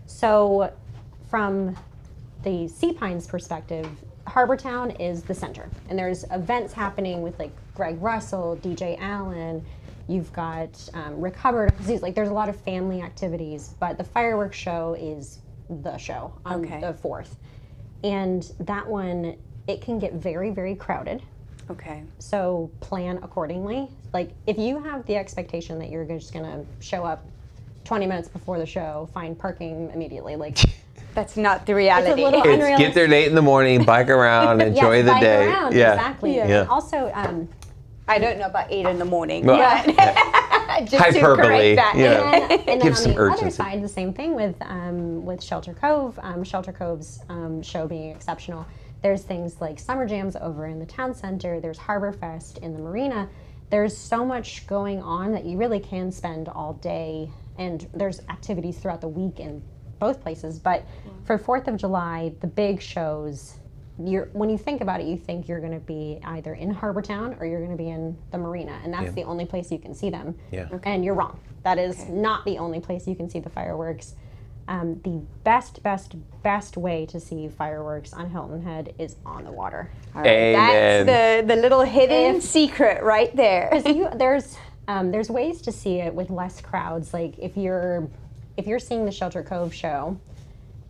So from the Sea Pines perspective, Harbortown is the center, and there's events happening with like Greg Russell, DJ Allen. You've got Rick Hubbard. Like there's a lot of family activities, but the fireworks show is the show on the 4th, and that one it can get very, very crowded. Okay. So plan accordingly. Like if you have the expectation that you're just gonna show up 20 minutes before the show, find parking immediately, like that's not the reality. It's a little It's unrealistic. get there at 8 in the morning, bike around, enjoy the bike day. Around, Yeah, exactly. Yeah. And also, I don't know about 8 in the morning. Well, Just hyperbole. To correct that. Yeah. and then Give on some the other urgency. side, the same thing with Shelter Cove. Shelter Cove's show being exceptional. There's things like summer jams over in the town center. There's Harbor Fest in the marina. There's so much going on that you really can spend all day, and there's activities throughout the week in both places. But for 4th of July, the big shows, when you think about it, you think you're going to be either in Harbortown or you're going to be in the marina, and that's the only place you can see them. Yeah. And you're wrong. That is not the only place you can see the fireworks. The best way to see fireworks on Hilton Head is on the water. All right. That's the little hidden secret right there. There's ways to see it with less crowds. Like if you're seeing the Shelter Cove show,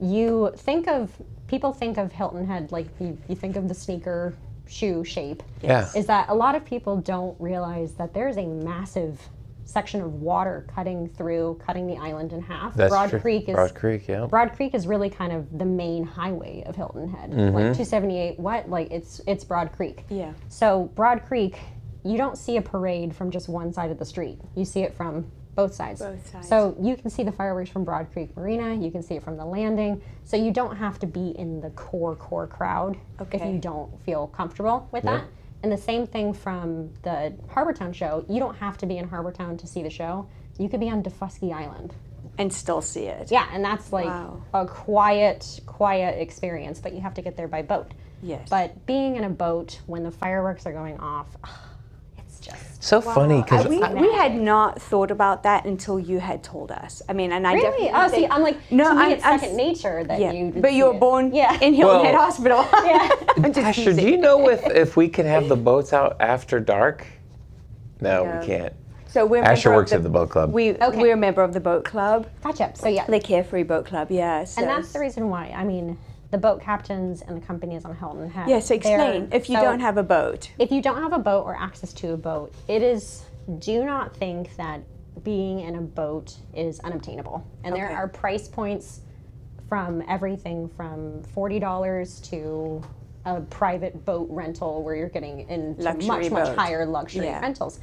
people think of Hilton Head like you think of the sneaker shoe shape. Yeah. Is that a lot of people don't realize that there's a massive section of water cutting the island in half. That's Broad true. Creek is Broad Creek, yeah. Broad Creek is really kind of the main highway of Hilton Head. Like 278, it's Broad Creek. Yeah. So Broad Creek, you don't see a parade from just one side of the street. You see it from both sides. Both sides. So you can see the fireworks from Broad Creek Marina. You can see it from the landing. So you don't have to be in the core crowd if you don't feel comfortable with that. And the same thing from the Harbortown show. You don't have to be in Harbortown to see the show. You could be on Daufuskie Island. And still see it. Yeah, and that's like a quiet experience, but you have to get there by boat. Yes. But being in a boat when the fireworks are going off, it's just So funny because we had not thought about that until you had told us. I mean, and I really. definitely think, I'm like, no, to me I'm it's second nature that you. But you were born in Hilton Head Hospital. I'm just Asher, do you know if we can have the boats out after dark? No, we can't. So we're Asher works at the boat club. We're a member of the boat club. Gotcha. So yeah, The Carefree Boat Club, yeah. So. and that's the reason why. I mean, the boat captains and the companies on Hilton Head. Yeah, so explain, if you don't have a boat. If you don't have a boat or access to a boat, do not think that being in a boat is unobtainable. And there are price points from everything from $40 to a private boat rental where you're getting into much higher luxury rentals.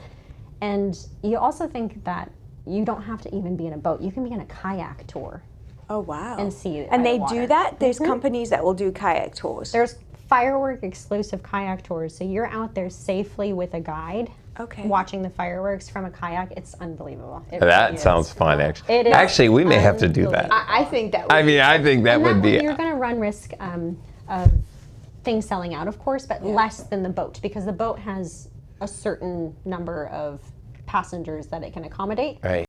And you also think that you don't have to even be in a boat. You can be in a kayak tour. Oh, wow. And see And they water. do that? There's companies that will do kayak tours. There's firework exclusive kayak tours. So you're out there safely with a guide. Watching the fireworks from a kayak. It's unbelievable. That sounds fun, actually. It is Actually, we may have to do that. I think that would I think that would be. You're going to run risk of things selling out, of course, but less than the boat, because the boat has a certain number of passengers that it can accommodate. Right.